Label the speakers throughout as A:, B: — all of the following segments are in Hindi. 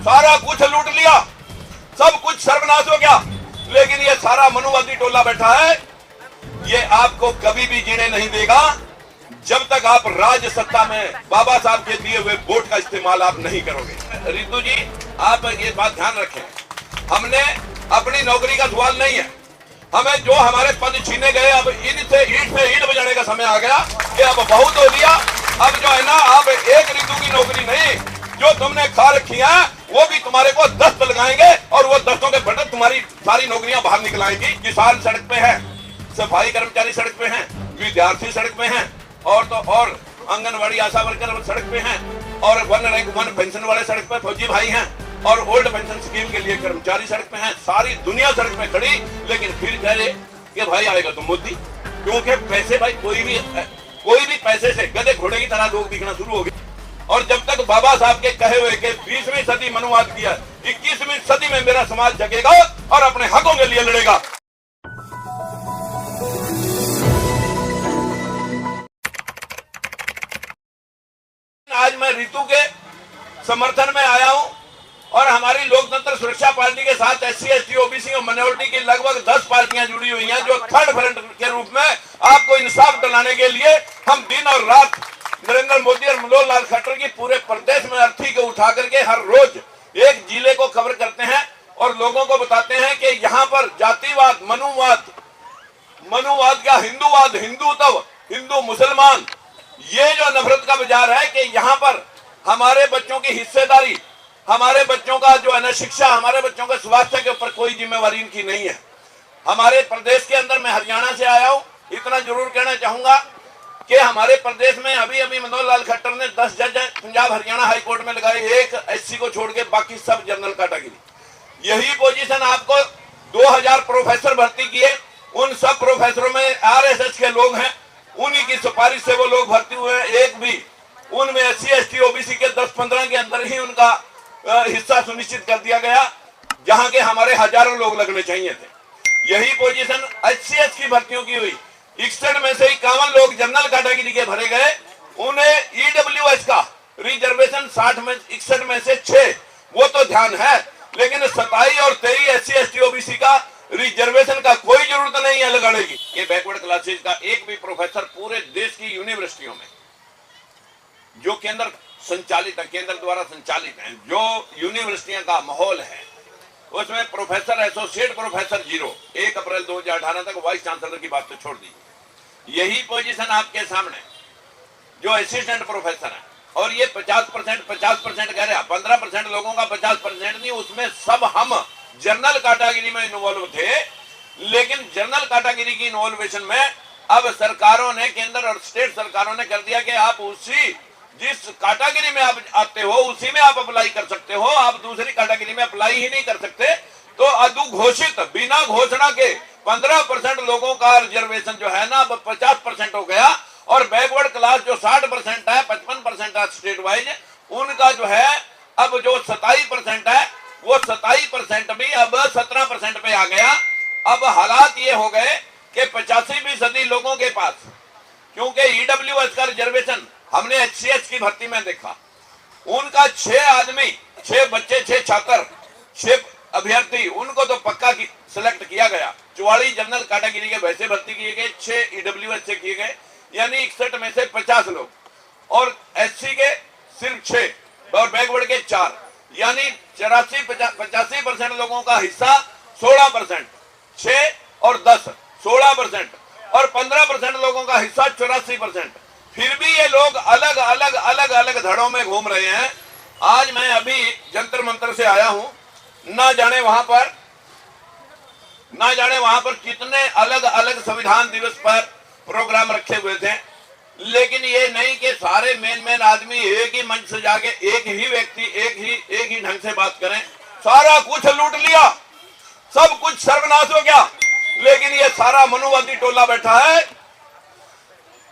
A: सारा कुछ लूट लिया, सब कुछ सर्वनाश हो गया, लेकिन ये सारा मनुवादी टोला बैठा है, ये आपको कभी भी जीने नहीं देगा जब तक आप राज्य सत्ता में बाबा साहब के दिए हुए वोट का इस्तेमाल आप नहीं करोगे। रितु जी, आप ये बात ध्यान रखें, हमने अपनी नौकरी का सवाल नहीं है, हमें जो हमारे पद छीने गए, अब ईंट से ईंट बजाने का समय आ गया कि अब बहुत हो लिया। अब जो है ना, अब एक रितु की नौकरी नहीं, जो तुमने खा रखी है वो भी तुम्हारे को दस्त लगाएंगे और वो दस्तों के बटन तुम्हारी सारी नौकरियां बाहर निकल आएंगी। किसान सड़क पे है, सफाई कर्मचारी सड़क पे हैं, विद्यार्थी सड़क पे हैं, और तो और आंगनबाड़ी आशा वर्कर सड़क पे हैं, और 1 रैंक 1 पेंशन वाले सड़क पे फौजी भाई हैं, और ओल्ड पेंशन स्कीम के लिए कर्मचारी सड़क पे हैं। सारी दुनिया सड़क पे खड़ी, लेकिन फिर कह रहे कि भाई आएगा तो मोदी, क्योंकि पैसे भाई कोई भी पैसे से गधे घोड़े की तरह लोग दिखना शुरू हो गए। और जब तक बाबा साहब के कहे हुए कि 20वीं सदी मनुवाद किया, 21वीं सदी में मेरा समाज जगेगा और अपने हकों के लिए लड़ेगा। आज मैं रितु के समर्थन में आया हूं और हमारी लोकतंत्र सुरक्षा पार्टी के साथ SC ST OBC और माइनॉरिटी की लगभग 10 पार्टियां जुड़ी हुई हैं, जो थर्ड फ्रंट के रूप में आपको इंसाफ दिलाने के लिए हम दिन और रात नरेंद्र मोदी और मनोहर लाल खट्टर की पूरे प्रदेश में अर्थी को उठा करके हर रोज एक जिले को कवर करते हैं और लोगों को बताते हैं कि यहाँ पर जातिवाद, मनुवाद का हिंदूवाद, हिंदुत्व, हिंदू मुसलमान, ये जो नफरत का बाजार है कि यहाँ पर हमारे बच्चों की हिस्सेदारी, हमारे बच्चों का जो है ना शिक्षा, हमारे बच्चों के स्वास्थ्य के ऊपर कोई जिम्मेवारी इनकी नहीं है। हमारे प्रदेश के अंदर, मैं हरियाणा से आया हूँ, इतना जरूर कहना चाहूंगा कि हमारे प्रदेश में अभी मनोहर लाल खट्टर ने 10 जज पंजाब हरियाणा हाई कोर्ट में लगाए, एक SC को छोड़ के बाकी सब जनरल कैटेगरी। यही पोजीशन आपको 2000 प्रोफेसर भर्ती किए, उन सब प्रोफेसरों में RSS के लोग हैं, उन्हीं की सिफारिश से वो लोग भर्ती हुए हैं। एक भी उनमें SC ST OBC के 10-15 के अंदर ही उनका हिस्सा सुनिश्चित कर दिया गया, जहां के हमारे हजारों लोग लगने चाहिए थे। यही पोजीशन HCS की भर्तियों की हुई, 61 में से 51 लोग जनरल कैटेगरी के भरे गए, उन्हें EWS का रिजर्वेशन 61 में से 6, वो तो ध्यान है, लेकिन 27 और 23 SC ST OBC का रिजर्वेशन का कोई जरूरत नहीं है लगाने की। ये बैकवर्ड क्लासेज का एक भी प्रोफेसर पूरे देश की यूनिवर्सिटियों में जो केंद्र संचालित है, केंद्र द्वारा संचालित है, जो यूनिवर्सिटियों का माहौल है, उसमें प्रोफेसर, एसोसिएट प्रोफेसर 0, 1 अप्रैल 2018 तक वाइस चांसलर की बात तो छोड़ दीजिए। यही पोजीशन आपके सामने जो असिस्टेंट प्रोफेसर है, और ये 50% कह रहे हैं, 15% लोगों का 50% नहीं, उसमें सब हम जनरल कैटेगरी में इन्वॉल्व थे, लेकिन जनरल कैटेगरी की इन्वॉल्वेशन में अब सरकारों ने, केंद्र और स्टेट सरकारों ने कर दिया कि आप उसी जिस कैटेगरी में आप आते हो उसी में आप अप्लाई कर सकते हो, आप दूसरी कैटेगरी में अप्लाई ही नहीं कर सकते। तो अधोघोषित, बिना घोषणा के 15% लोगों का रिजर्वेशन जो है ना अब 50% हो गया, और बैकवर्ड क्लास जो 60% है, 55% है स्टेट वाइज, उनका जो है अब जो 27% है, वो 27% भी अब 17% पे आ गया। अब हालात ये हो गए कि 85% लोगों के पास, क्योंकि EWS का रिजर्वेशन हमने HCS की भर्ती में देखा, उनका 6 आदमी, 6 बच्चे, 6 छात्र, 6 अभ्यर्थी, उनको तो पक्का सिलेक्ट किया गया। 44 जनरल कैटेगरी के वैसे भर्ती किए गए, 6 EWS से किए गए, यानी 61 में से 50 लोग, और SC के सिर्फ 6 और बैकवर्ड के 4, यानी 85% लोगों का हिस्सा 16%, 6 और 10 16%, और 15% लोगों का हिस्सा 84%। फिर भी ये लोग अलग अलग धड़ों में घूम रहे हैं। आज मैं अभी जंतर मंतर से आया हूं, ना जाने वहां पर कितने अलग अलग संविधान दिवस पर प्रोग्राम रखे हुए थे, लेकिन ये नहीं कि सारे मेन आदमी एक ही मंच से जाके एक ही व्यक्ति एक ही ढंग से बात करें। सारा कुछ लूट लिया, सब कुछ सर्वनाश हो गया, लेकिन ये सारा मनुवादी टोला बैठा है,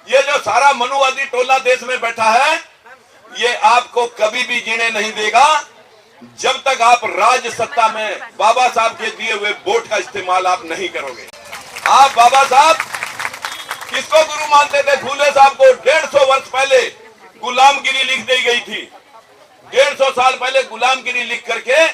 A: ये जो सारा मनुवादी टोला देश में बैठा है, ये आपको कभी भी जीने नहीं देगा जब तक आप राज्य सत्ता में बाबा साहब के दिए हुए वोट का इस्तेमाल आप नहीं करोगे। आप बाबा साहब किसको गुरु मानते थे? फूले साहब को 150 वर्ष पहले गुलामगिरी लिख दी गई थी। 150 साल पहले गुलामगिरी लिख करके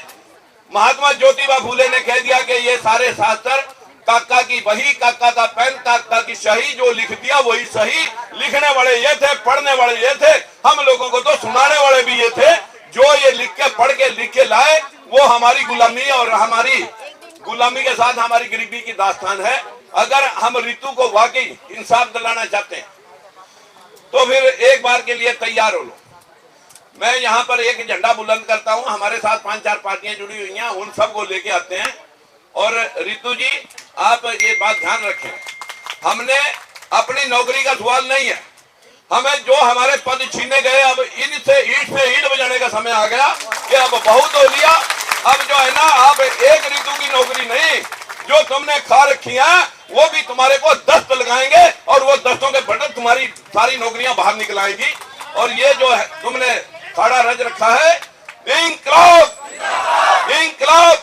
A: महात्मा ज्योतिबा फूले ने कह दिया कि ये सारे शास्त्र काका की वही, काका का पेन, काका की शाही, जो लिख दिया वही सही। लिखने वाले ये थे, पढ़ने वाले ये थे, हम लोगों को तो सुनाने वाले भी ये थे। जो ये लिख के लाए वो हमारी गुलामी और हमारी गुलामी के साथ हमारी गरीबी की दास्तान है। अगर हम ऋतु को वाकई इंसाफ दिलाना चाहते हैं तो फिर एक बार के लिए तैयार हो लो। मैं यहाँ पर एक झंडा बुलंद करता हूँ, हमारे साथ 5-4 पार्टियां जुड़ी हुई हैं, उन सब को लेके आते हैं। और ऋतु जी आप ये बात ध्यान रखें, हमने अपनी नौकरी का सवाल नहीं है, हमें जो हमारे पद छीने गए अब इनसे ईंट से ईंट बजाने का समय आ गया कि अब बहुत हो लिया। अब जो है ना, अब एक ऋतु की नौकरी नहीं, जो तुमने खा रखी है वो भी तुम्हारे को दस्त लगाएंगे और वो दस्तों के बटन तुम्हारी सारी नौकरियां बाहर निकलाएंगी। और ये जो है तुमने खाड़ा रच रखा है, इंकलाब इंकलाब।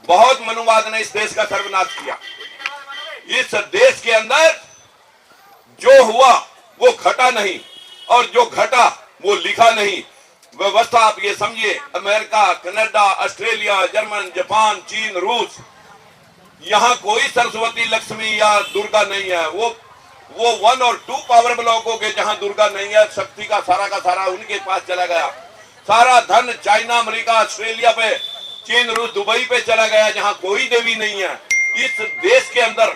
A: बहुत मनुवाद ने इस देश का सर्वनाश किया। इस देश के अंदर जो हुआ वो घटा नहीं और जो घटा वो लिखा नहीं। व्यवस्था आप ये समझिए, America, Canada, Australia, German, Japan, चीन, रूस, यहाँ कोई सरस्वती, लक्ष्मी या दुर्गा नहीं है। वो 1 और 2 पावर ब्लॉकों के जहां दुर्गा नहीं है, शक्ति का सारा उनके पास चला गया। सारा धन चाइना, अमेरिका, ऑस्ट्रेलिया पे, चीन, रूस, दुबई पे चला गया, जहां कोई देवी नहीं है। इस देश के अंदर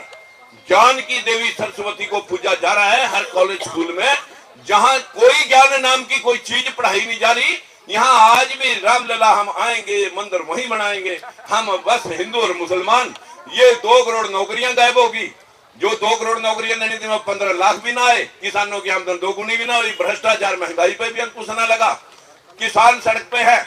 A: ज्ञान की देवी सरस्वती को पूजा जा रहा है हर कॉलेज स्कूल में। जहां कोई ज्ञान नाम की कोई चीज पढ़ाई नहीं जा रही, यहाँ आज भी रामलला हम आएंगे, मंदिर वहीं बनाएंगे, हम बस हिंदू और मुसलमान। ये 2 करोड़ नौकरियां गायब होगी। जो 2 करोड़ नौकरियां देने थी, 15 लाख भी ना आए, किसानों की आमदन 2 गुनी भी ना हुई, भ्रष्टाचार, महंगाई पे भी अंकुश न लगा। किसान सड़क पे है,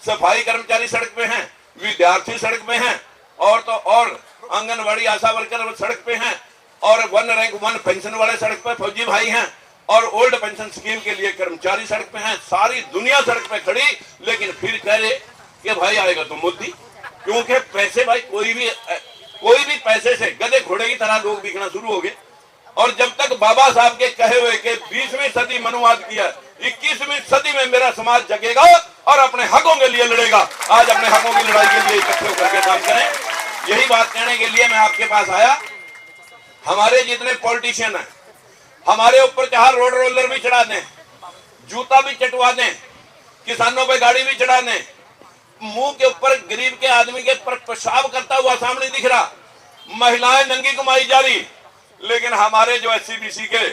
A: सफाई कर्मचारी सड़क पे हैं, विद्यार्थी सड़क पे हैं, और तो और आंगनबाड़ी आशा वर्कर सड़क पे हैं, और 1 रैंक 1 पेंशन वाले सड़क पे फौजी भाई हैं, और ओल्ड पेंशन स्कीम के लिए कर्मचारी सड़क पे हैं। सारी दुनिया सड़क पे खड़ी, लेकिन फिर कह रहे कि भाई आएगा तो मोदी। क्योंकि पैसे, भाई कोई भी पैसे से गधे घोड़े की तरह लोग बिकना शुरू हो गए। और जब तक बाबा साहब के कहे हुए कि 20वीं सदी मनुवाद किया, 21वीं सदी में मेरा समाज जगेगा और अपने हकों के लिए लड़ेगा। आज अपने हकों की लड़ाई के लिए इकट्ठे होकर के काम करें। यही बात कहने के लिए मैं आपके पास आया। हमारे जितने पॉलिटिशियन हैं, हमारे ऊपर चाहे रोड रोलर भी चढ़ा दें, जूता भी चटवा दें, किसानों पे गाड़ी भी चढ़ा दें, मुंह के ऊपर गरीब के आदमी के पर पेशाब करता हुआ सामने दिख रहा, महिलाएं नंगी कमाई जारी, लेकिन हमारे जो SC-BC के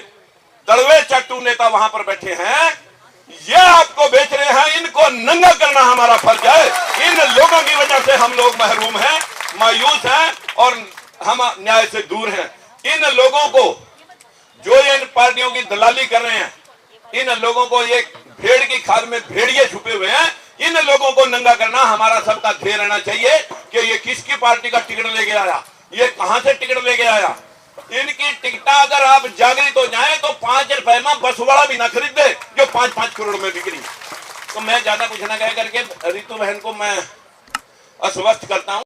A: दड़वे चट्टू नेता वहां पर बैठे हैं, ये आपको बेच रहे हैं। इनको नंगा करना हमारा फर्ज है। इन लोगों की वजह से हम लोग महरूम हैं, मायूस हैं और हम न्याय से दूर हैं। इन लोगों को जो ये इन पार्टियों की दलाली कर रहे हैं, इन लोगों को, ये भेड़ की खाल में भेड़िए छुपे हुए हैं, इन लोगों को नंगा करना हमारा सबका ध्येय रहना चाहिए कि ये किसकी पार्टी का टिकट लेके आया, ये कहां से टिकट लेके आया। इनकी टिकटा अगर आप जागृत हो जाए तो 5 रुपए में बस वाला भी ना खरीदे जो 5-5 करोड़ में बिक्री। तो मैं ज्यादा कुछ ना कह करके ऋतु बहन को मैं आश्वस्त करता हूं।